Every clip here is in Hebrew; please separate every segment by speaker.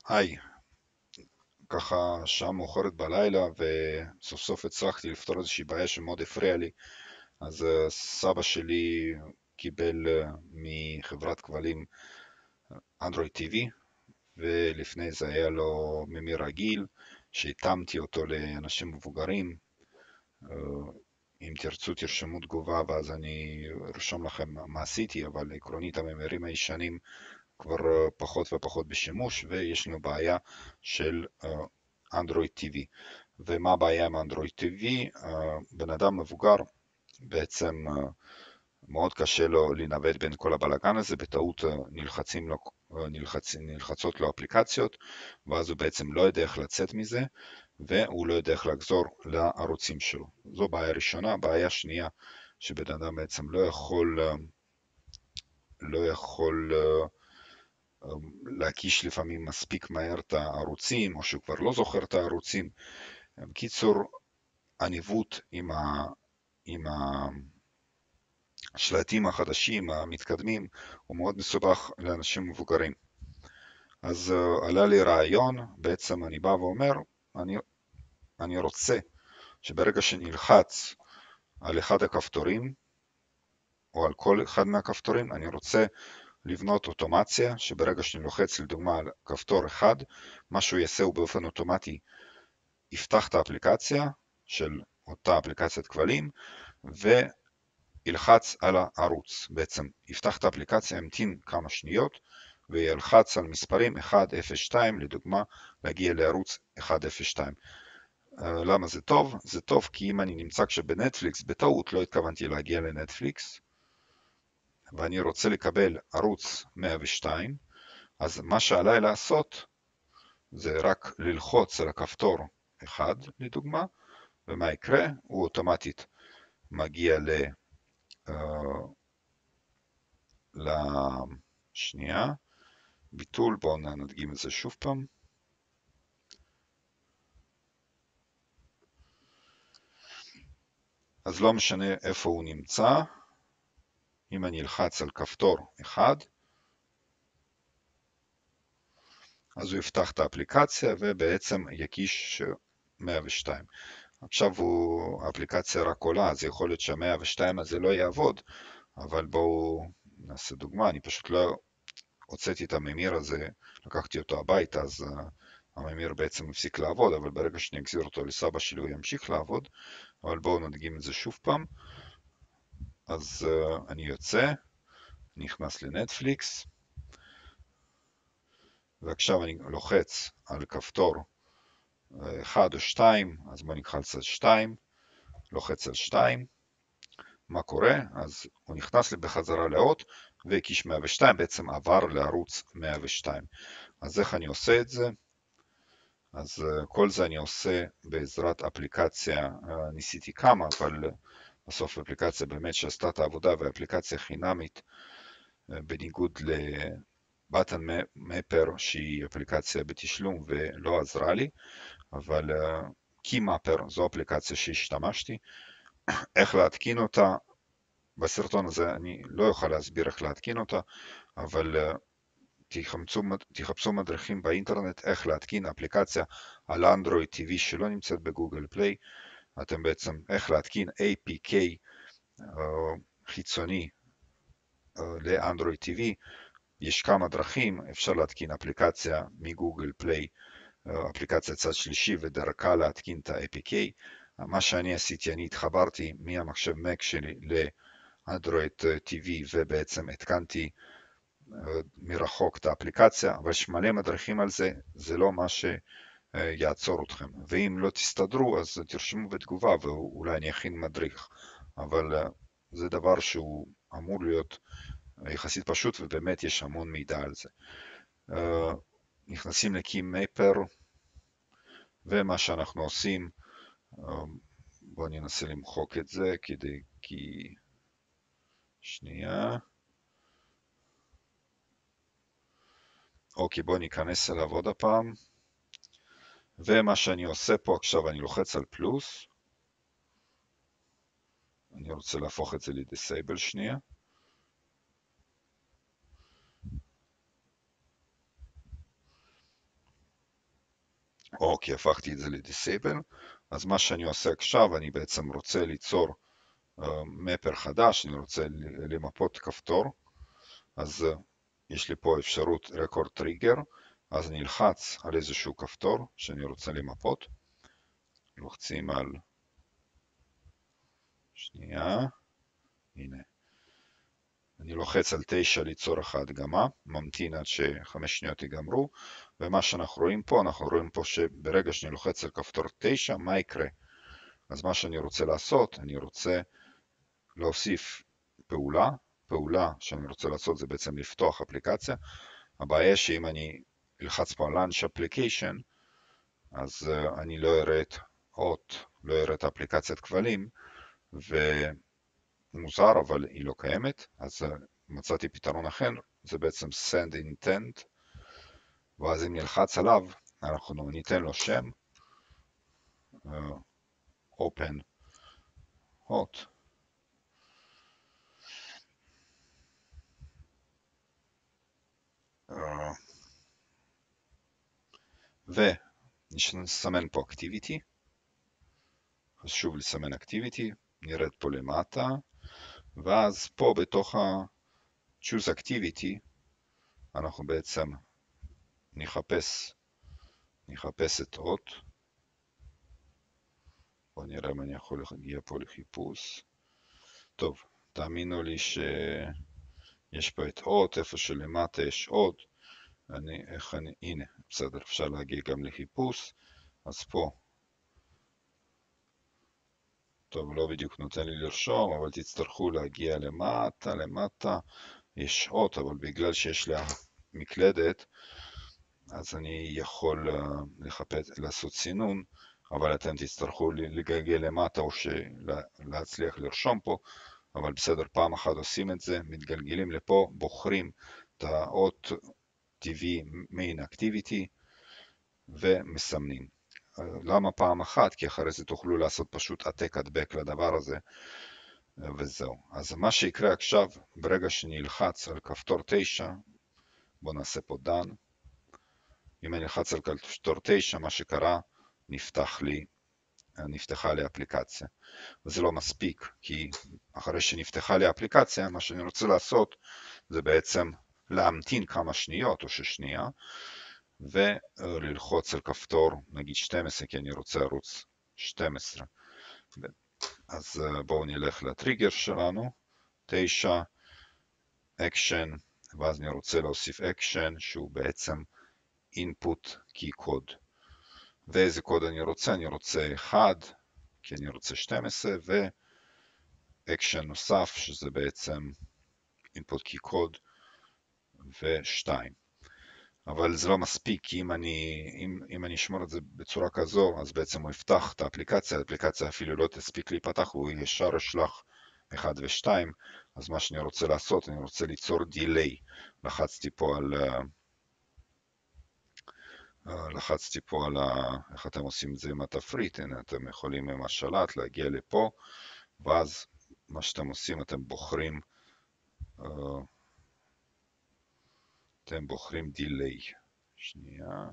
Speaker 1: היי, ככה שעה מאוחרת בלילה וסוף סוף הצלחתי לפתור איזושהי בעיה שמאוד הפריעה לי. אז סבא שלי קיבל מחברת כבלים אנדרואיד TV, ולפני זה היה לו ממיר רגיל שהתאמתי אותו לאנשים מבוגרים. אה, אם תרצו תרשמו תגובה ואז אני ארשום לכם מה עשיתי, אבל עקרונית הממירים הישנים כבר פחות ופחות בשימוש, ויש לנו בעיה של אנדרואיד TV. ומה הבעיה עם אנדרואיד TV? בן אדם מבוגר בעצם מאוד קשה לו לנווט בין כל הבלגן הזה, בטעות נלחצות לו אפליקציות, ואז הוא בעצם לא יודע איך לצאת מזה, והוא לא יודע איך לחזור לערוצים שלו. זו בעיה ראשונה. בעיה שנייה, שבן אדם בעצם לא יכול להקיש לפעמים מספיק מהר את הערוצים, או שהוא כבר לא זוכר את הערוצים. בקיצור, הניווט עם השלטים החדשים, המתקדמים, הוא מאוד מסובך לאנשים מבוגרים. אז עלה לי רעיון, בעצם אני בא ואומר, אני, אני רוצה שברגע שנלחץ על אחד הכפתורים, או על כל אחד מהכפתורים, אני רוצה לבנות אוטומציה, שברגע שאני לוחץ לדוגמה על כפתור אחד, מה שהוא יעשה הוא באופן אוטומטי יפתח את האפליקציה של אותה אפליקציית כבלים, וילחץ על הערוץ. בעצם יפתח את האפליקציה, ימתין כמה שניות, וילחץ על מספרים 102, לדוגמה, להגיע לערוץ 102. למה זה טוב? זה טוב כי אם אני נמצא כשבנטפליקס, בטעות לא התכוונתי להגיע לנטפליקס, ואני רוצה לקבל ערוץ 102, אז מה שעליי לעשות זה רק ללחוץ על הכפתור 1, לדוגמה, ומה יקרה? הוא אוטומטית מגיע uh, לשנייה, ביטול, בואו נדגים את זה שוב פעם. אז לא משנה איפה הוא נמצא, אם אני אלחץ על כפתור 1, אז הוא יפתח את האפליקציה ובעצם יקיש 102. עכשיו האפליקציה רק עולה, אז יכול להיות שה-102 הזה לא יעבוד, אבל בואו נעשה דוגמה, אני פשוט לא הוצאתי את הממיר הזה, לקחתי אותו הביתה, אז הממיר בעצם הפסיק לעבוד, אבל ברגע שאני אחזיר אותו לסבא שלי הוא ימשיך לעבוד. אבל בואו נדגים את זה שוב פעם. אז אני יוצא, נכנס לנטפליקס, ועכשיו אני לוחץ על כפתור 1 או 2, אז בואו נלחץ על 2, לוחץ על 2, מה קורה? אז הוא נכנס לי בחזרה לאות, והקיש 102, בעצם עבר לערוץ 102. אז איך אני עושה את זה? אז כל זה אני עושה בעזרת אפליקציה, ניסיתי כמה, אבל בסוף אפליקציה באמת שעשתה את העבודה, ואפליקציה חינמית, בניגוד לבטן מפר שהיא אפליקציה בתשלום ולא עזרה לי, אבל קימאפר זו אפליקציה שהשתמשתי. איך להתקין אותה? בסרטון הזה אני לא אוכל להסביר איך להתקין אותה, אבל תחפשו מדריכים באינטרנט איך להתקין אפליקציה על אנדרואיד TV שלא נמצאת בגוגל פליי. אתם בעצם איך להתקין APK חיצוני לאנדרואיד TV. יש כמה דרכים, אפשר להתקין אפליקציה מגוגל פליי, אפליקציה צד שלישי, ודרכה להתקין את ה-APK. מה שאני עשיתי, אני התחברתי מהמחשב Mac שלי לאנדרואיד TV, ובעצם התקנתי מרחוק את האפליקציה, אבל יש מלא מדריכים על זה, זה לא מה שיעצור אתכם. ואם לא תסתדרו, אז תרשמו בתגובה, ואולי אני אכין מדריך. אבל זה דבר שהוא אמור להיות יחסית פשוט, ובאמת יש המון מידע על זה. נכנסים לקימאפר, ומה שאנחנו עושים, בואו ננסה למחוק את זה, כי... שנייה. אוקיי, בואו ניכנס אליו עוד הפעם. ומה שאני עושה פה עכשיו, אני לוחץ על פלוס. אני רוצה להפוך את זה ל-disable שנייה. אוקיי, הפכתי את זה ל-disable. אז מה שאני עושה עכשיו, אני בעצם רוצה ליצור מפר חדש, אני רוצה למפות כפתור, אז יש לי פה אפשרות record trigger, אז אני אלחץ על איזשהו כפתור שאני רוצה למפות, לוחצים על, שנייה, הנה, אני לוחץ על 9 לצורך ההדגמה, ממתין עד ש5 שניות ייגמרו, ומה שאנחנו רואים פה, אנחנו רואים פה שברגע שאני לוחץ על כפתור 9, מה יקרה? אז מה שאני רוצה לעשות, אני רוצה להוסיף פעולה שאני רוצה לעשות זה בעצם לפתוח אפליקציה. הבעיה שאם אני אלחץ פה על Launch Application, אז אני לא אראה את לא אראה את אפליקציית כבלים, ומוזר, אבל היא לא קיימת, אז מצאתי פתרון אחר, זה בעצם Send Intent, ואז אם נלחץ עליו, אנחנו ניתן לו שם, Open Hot, ונסמן פה Activity, חשוב לסמן Activity, נרד פה למטה, ואז פה בתוך ה-Choose Activity, אנחנו בעצם נחפש את אות, בואו נראה אם אני יכול להגיע פה לחיפוש. טוב, תאמינו לי שיש פה את אות, איפה שלמטה יש עוד, הנה, בסדר, אפשר להגיע גם לחיפוש, אז פה, טוב, לא בדיוק נותן לי לרשום, אבל תצטרכו להגיע למטה, יש אות, אבל בגלל שיש לי מקלדת, אז אני יכול לעשות סינון, אבל אתם תצטרכו לגלגל למטה או להצליח לרשום פה, אבל בסדר, פעם אחת עושים את זה, מתגלגלים לפה, בוחרים את האות TV main activity ומסמנים. למה פעם אחת? כי אחרי זה תוכלו לעשות פשוט העתק הדבק לדבר הזה, וזהו. אז מה שיקרה עכשיו, ברגע שאני אלחץ על כפתור 9, בואו נעשה פה done, אם אני אלחץ על כפתור 9, מה שקרה, נפתחה לי אפליקציה. וזה לא מספיק, כי אחרי שנפתחה לי האפליקציה, מה שאני רוצה לעשות, זה בעצם להמתין כמה שניות או ששנייה, וללחוץ על כפתור, נגיד 12, כי אני רוצה ערוץ 12. אז בואו נלך לטריגר שלנו, 9, אקשן, ואז אני רוצה להוסיף אקשן, שהוא בעצם input key code. ואיזה קוד אני רוצה? אני רוצה 1, כי אני רוצה 12, ואקשן נוסף, שזה בעצם input key code, ו2. אבל זה לא מספיק, כי אם אני אשמור את זה בצורה כזו, אז בעצם הוא יפתח את האפליקציה, האפליקציה אפילו לא תספיק להיפתח, הוא ישר ישלח 1 ו-2, אז מה שאני רוצה לעשות, אני רוצה ליצור דיליי. לחצתי פה על איך אתם עושים את זה עם התפריט, הנה אתם יכולים עם השלט להגיע לפה, ואז מה שאתם עושים, אתם בוחרים דיליי. שנייה.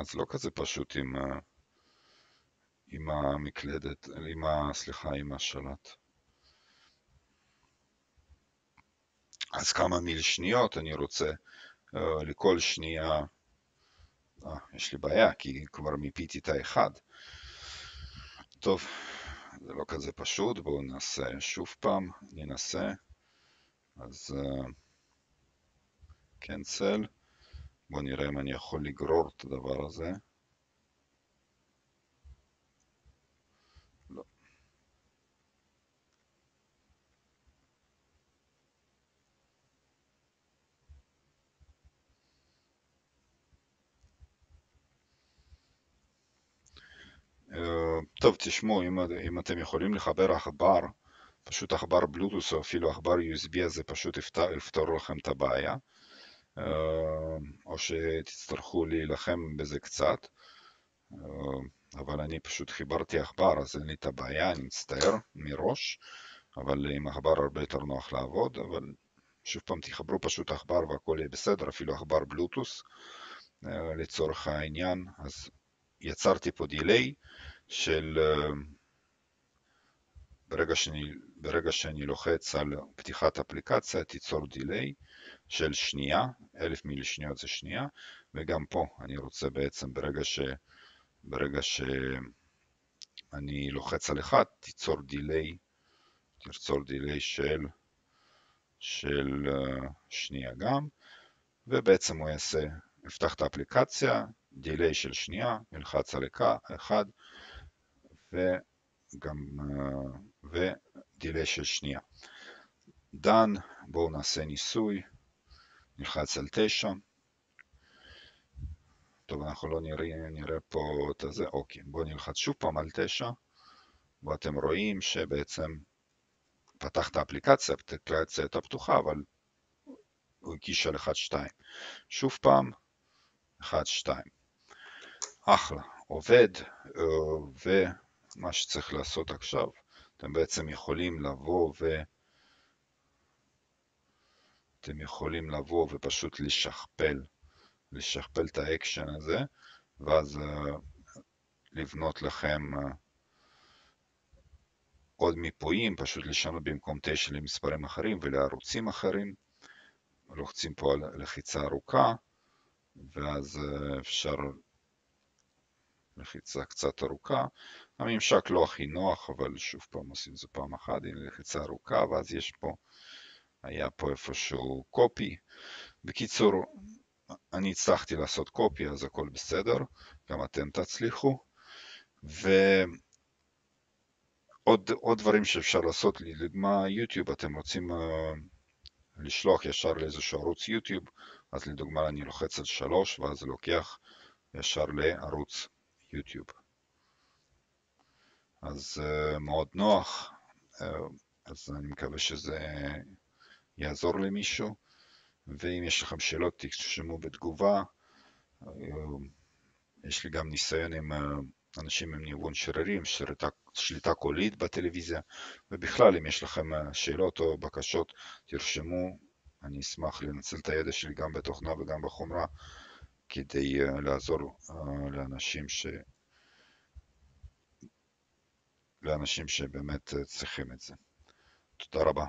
Speaker 1: זה לא כזה פשוט עם המקלדת, עם השלט. אז כמה מיל שניות אני רוצה לכל שנייה, יש לי בעיה כי כבר מיפיתי את האחד. טוב, זה לא כזה פשוט, בואו נעשה שוב פעם, ננסה. אז cancel, בואו נראה אם אני יכול לגרור את הדבר הזה. לא. טוב, תשמעו, אם אתם יכולים לחבר עכבר, פשוט עכבר בלוטוס או אפילו עכבר USB, אז זה פשוט יפתור לכם את הבעיה. או שתצטרכו להילחם בזה קצת. אבל אני פשוט חיברתי עכבר, אז אין לי את הבעיה, אני מצטער מראש, אבל עם עכבר הרבה יותר נוח לעבוד, אבל שוב פעם תחברו פשוט עכבר והכל יהיה בסדר, אפילו עכבר בלוטוס לצורך העניין. אז יצרתי פה דיליי של ברגע שאני לוחץ על פתיחת אפליקציה תיצור דיליי של שנייה, 1000 מילי שניות זה שנייה, וגם פה אני רוצה בעצם ברגע שאני לוחץ על אחד תיצור דיליי של שנייה גם, ובעצם הוא יפתח את האפליקציה, דיליי של שנייה, ילחץ על אחד, וגם ודיליי של שנייה. דן, בואו נעשה ניסוי, נלחץ על 9. טוב, אנחנו לא נראה פה את זה, אוקיי, בואו נלחץ שוב פעם על 9, ואתם רואים שבעצם פתח את האפליקציה, האפליקציה הייתה פתוחה, אבל הוא הקיש על 1-2. שוב פעם, 1-2. אחלה, עובד, ומה שצריך לעשות עכשיו, אתם בעצם יכולים לבוא ופשוט לשכפל את האקשן הזה, ואז לבנות לכם עוד מיפויים, פשוט לשנות במקום 9 למספרים אחרים ולערוצים אחרים. לוחצים פה על לחיצה ארוכה, ואז אפשר לחיצה קצת ארוכה. הממשק לא הכי נוח, אבל שוב פעם עושים זה פעם אחת, הנה לחיצה ארוכה, ואז היה פה איפשהו קופי. בקיצור, אני הצלחתי לעשות קופי, אז הכל בסדר, גם אתם תצליחו. ועוד דברים שאפשר לעשות, לדוגמה יוטיוב, אתם רוצים לשלוח ישר לאיזשהו ערוץ יוטיוב, אז לדוגמה אני לוחץ על 3, ואז זה לוקח ישר לערוץ יוטיוב. אז מאוד נוח, אז אני מקווה שזה יעזור למישהו, ואם יש לכם שאלות תרשמו בתגובה. יש לי גם ניסיון עם אנשים עם ניוון שרירים, שליטה קולית בטלוויזיה, ובכלל אם יש לכם שאלות או בקשות תרשמו, אני אשמח לנצל את הידע שלי גם בתוכנה וגם בחומרה, כדי לעזור לאנשים שבאמת צריכים את זה. תודה רבה.